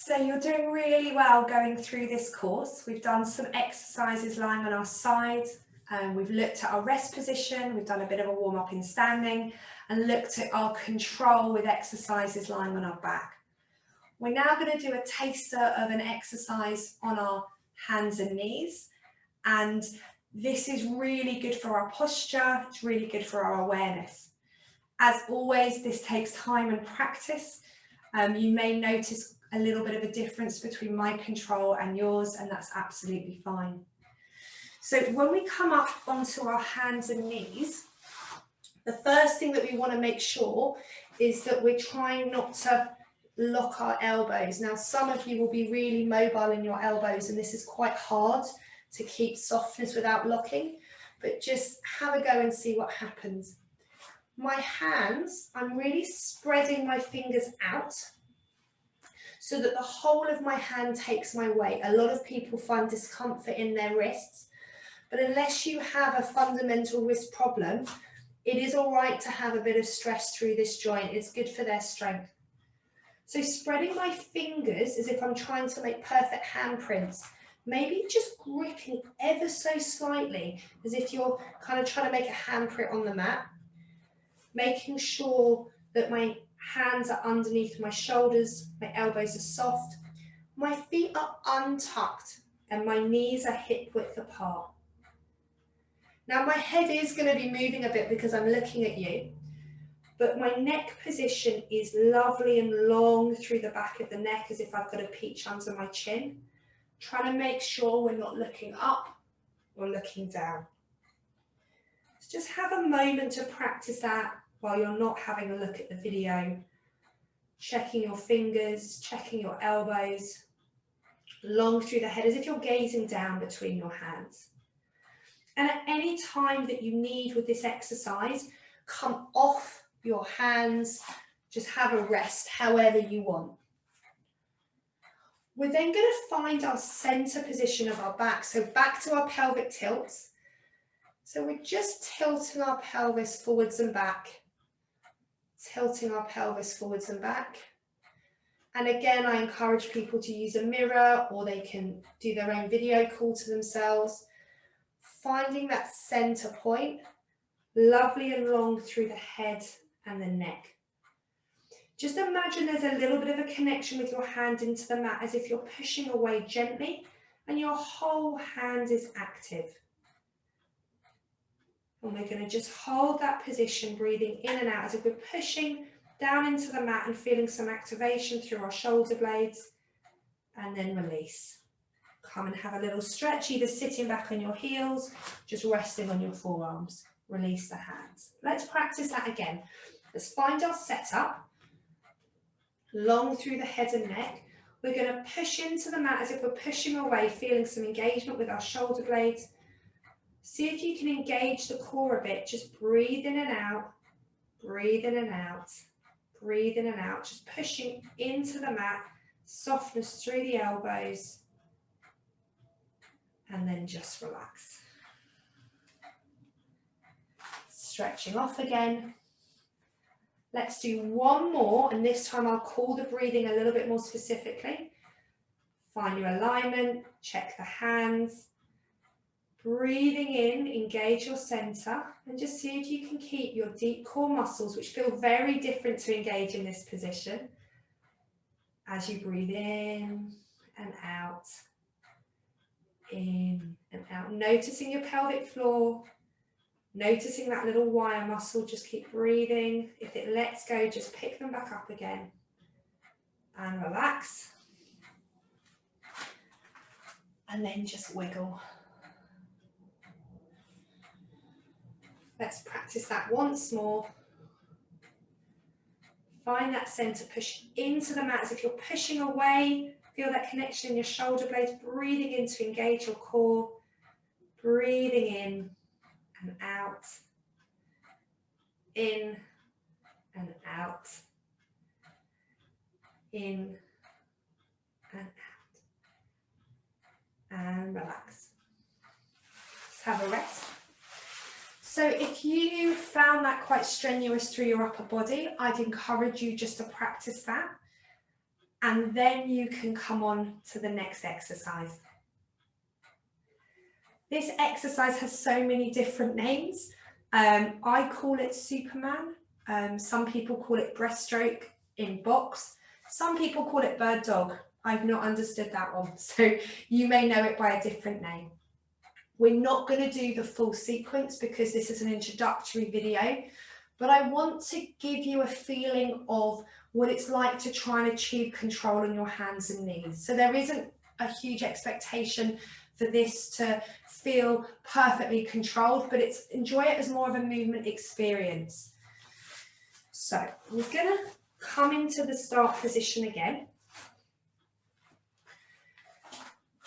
So you're doing really well going through this course. We've done some exercises lying on our side. We've looked at our rest position. We've done a bit of a warm up in standing and looked at our control with exercises lying on our back. We're now going to do a taster of an exercise on our hands and knees. And this is really good for our posture. It's really good for our awareness. As always, this takes time and practice. You may notice a little bit of a difference between my control and yours, and that's absolutely fine. So when we come up onto our hands and knees, the first thing that we want to make sure is that we're trying not to lock our elbows. Now, some of you will be really mobile in your elbows, and this is quite hard to keep softness without locking, but just have a go and see what happens. My hands, I'm really spreading my fingers out so that the whole of my hand takes my weight. A lot of people find discomfort in their wrists, but unless you have a fundamental wrist problem, it is all right to have a bit of stress through this joint. It's good for their strength. So spreading my fingers as if I'm trying to make perfect handprints, maybe just gripping ever so slightly as if you're kind of trying to make a handprint on the mat, making sure that my hands are underneath my shoulders, my elbows are soft, my feet are untucked, and my knees are hip width apart. Now my head is going to be moving a bit because I'm looking at you, but my neck position is lovely and long through the back of the neck as if I've got a peach under my chin, trying to make sure we're not looking up or looking down. So just have a moment to practice that while you're not having a look at the video, checking your fingers, checking your elbows, long through the head as if you're gazing down between your hands. And at any time that you need with this exercise, come off your hands, just have a rest however you want. We're then going to find our center position of our back, so back to our pelvic tilts. So we're just tilting our pelvis forwards and back, tilting our pelvis forwards and back. And again, I encourage people to use a mirror or they can do their own video call to themselves. Finding that center point, lovely and long through the head and the neck. Just imagine there's a little bit of a connection with your hand into the mat as if you're pushing away gently and your whole hand is active. And we're going to just hold that position, breathing in and out as if we're pushing down into the mat and feeling some activation through our shoulder blades, and then release. Come and have a little stretch, either sitting back on your heels, just resting on your forearms. Release the hands. Let's practice that again. Let's find our setup, long through the head and neck. We're going to push into the mat as if we're pushing away, feeling some engagement with our shoulder blades. See if you can engage the core a bit. Just breathe in and out, breathe in and out, breathe in and out. Just pushing into the mat, softness through the elbows, and then just relax. Stretching off again. Let's do one more, and this time I'll call the breathing a little bit more specifically. Find your alignment, check the hands. Breathing in, engage your center, and just see if you can keep your deep core muscles, which feel very different to engage in this position, as you breathe in and out, in and out. Noticing your pelvic floor, noticing that little wire muscle. Just keep breathing. If it lets go, just pick them back up again and relax. And then just wiggle. Let's practice that once more. Find that center, push into the mat as if you're pushing away. Feel that connection in your shoulder blades. Breathing in to engage your core. Breathing in and out. In and out. In and out. And relax. Let's have a rest. So if you found that quite strenuous through your upper body, I'd encourage you just to practice that. And then you can come on to the next exercise. This exercise has so many different names. I call it Superman. Some people call it breaststroke in box. Some people call it bird dog. I've not understood that one, so you may know it by a different name. We're not going to do the full sequence because this is an introductory video, but I want to give you a feeling of what it's like to try and achieve control on your hands and knees. So there isn't a huge expectation for this to feel perfectly controlled, but enjoy it as more of a movement experience. So we're going to come into the start position again,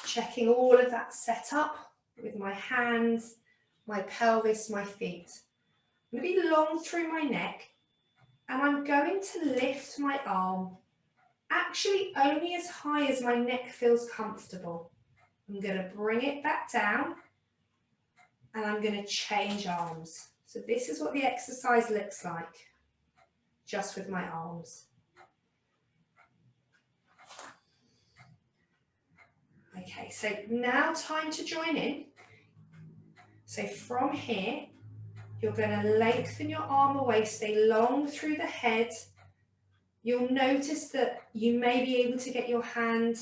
checking all of that setup with my hands, my pelvis, my feet. I'm going to be long through my neck, and I'm going to lift my arm actually only as high as my neck feels comfortable. I'm going to bring it back down, and I'm going to change arms. So this is what the exercise looks like, just with my arms. Okay, so now time to join in. So from here, you're going to lengthen your arm away, stay long through the head. You'll notice that you may be able to get your hand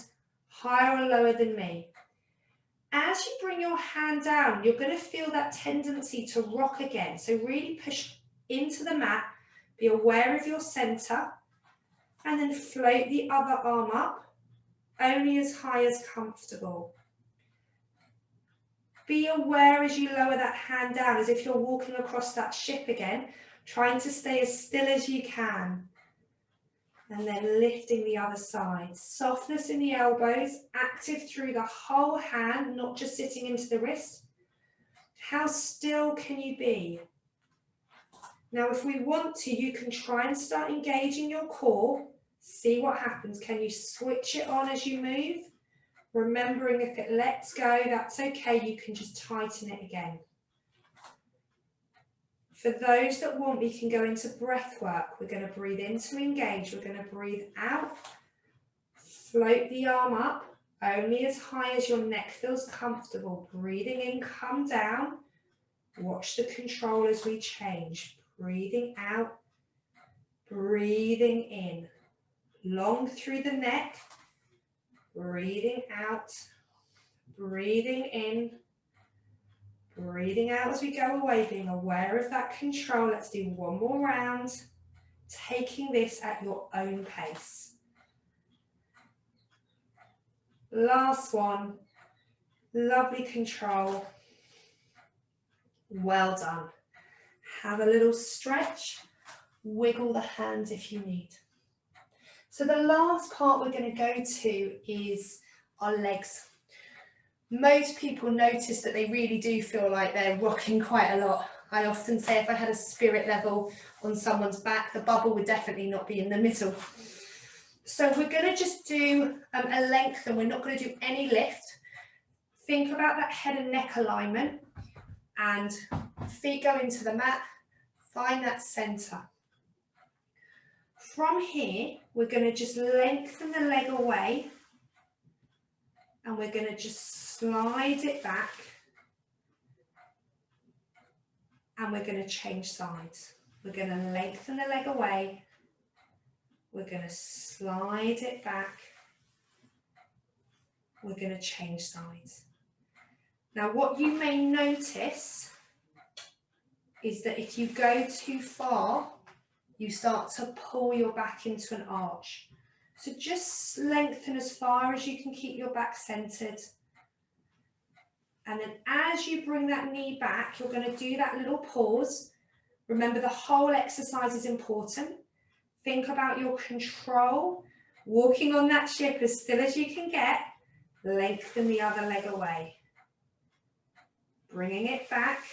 higher or lower than me. As you bring your hand down, you're going to feel that tendency to rock again. So really push into the mat, be aware of your center, and then float the other arm up, only as high as comfortable. Be aware as you lower that hand down, as if you're walking across that ship again, trying to stay as still as you can. And then lifting the other side. Softness in the elbows, active through the whole hand, not just sitting into the wrist. How still can you be? Now, if we want to, you can try and start engaging your core. See what happens. Can you switch it on as you move? Remembering if it lets go, that's okay. You can just tighten it again. For those that want, we can go into breath work. We're going to breathe in to engage. We're going to breathe out. Float the arm up, only as high as your neck feels comfortable. Breathing in, come down. Watch the control as we change. Breathing out, breathing in. Long through the neck. Breathing out, breathing in. Breathing out as we go away, being aware of that control. Let's do one more round, taking this at your own pace. Last one. Lovely control. Well done. Have a little stretch. Wiggle the hands if you need. So the last part we're going to go to is our legs. Most people notice that they really do feel like they're rocking quite a lot. I often say if I had a spirit level on someone's back, the bubble would definitely not be in the middle. So we're going to just do a lengthen. We're not going to do any lift. Think about that head and neck alignment, and feet go into the mat. Find that center. From here, we're going to just lengthen the leg away, and we're going to just slide it back, and we're going to change sides. We're going to lengthen the leg away, we're going to slide it back, we're going to change sides. Now what you may notice is that if you go too far, you start to pull your back into an arch. So just lengthen as far as you can, keep your back centered. And then as you bring that knee back, you're going to do that little pause. Remember, the whole exercise is important. Think about your control, walking on that ship as still as you can get. Lengthen the other leg away. Bringing it back.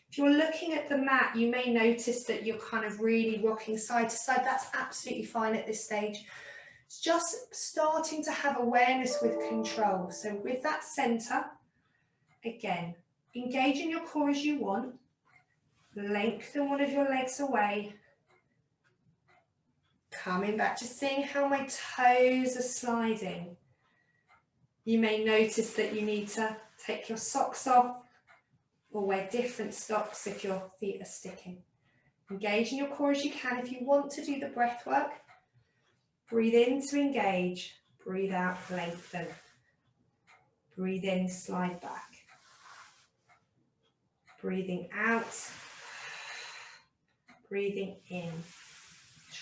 If you're looking at the mat, you may notice that you're kind of really rocking side to side. That's absolutely fine at this stage. It's just starting to have awareness with control. So with that center, again, engage in your core as you want. Lengthen one of your legs away. Coming back, just seeing how my toes are sliding. You may notice that you need to take your socks off or wear different socks if your feet are sticking. Engage in your core as you can. If you want to do the breath work, breathe in to engage, breathe out, lengthen. Breathe in, slide back. Breathing out, breathing in.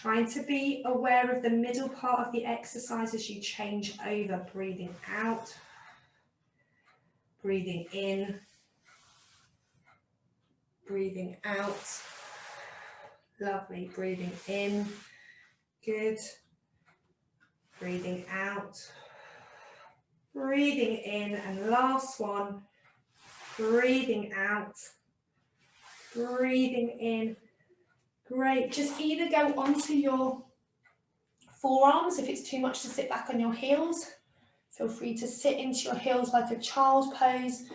Trying to be aware of the middle part of the exercise as you change over. Breathing out, breathing in, breathing out. Lovely, breathing in, good. Breathing out, breathing in, and last one, breathing out, breathing in. Great, just either go onto your forearms if it's too much to sit back on your heels. Feel free to sit into your heels like a child's pose.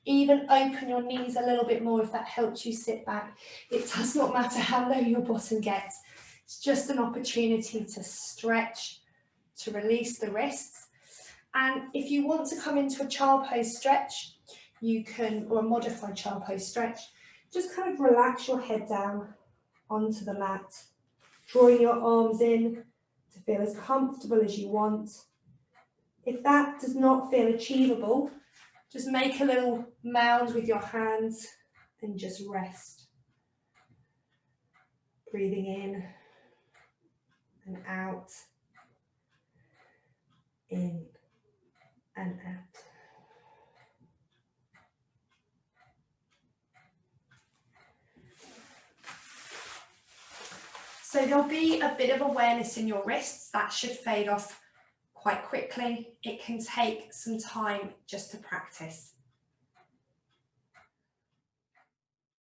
Even open your knees a little bit more if that helps you sit back. It does not matter how low your bottom gets. It's just an opportunity to stretch, to release the wrists. And if you want to come into a child pose stretch, you can, or a modified child pose stretch, just kind of relax your head down onto the mat, drawing your arms in to feel as comfortable as you want. If that does not feel achievable, just make a little mound with your hands and just rest. Breathing in and out, in and out. So there'll be a bit of awareness in your wrists. That should fade off quite quickly. It can take some time just to practice.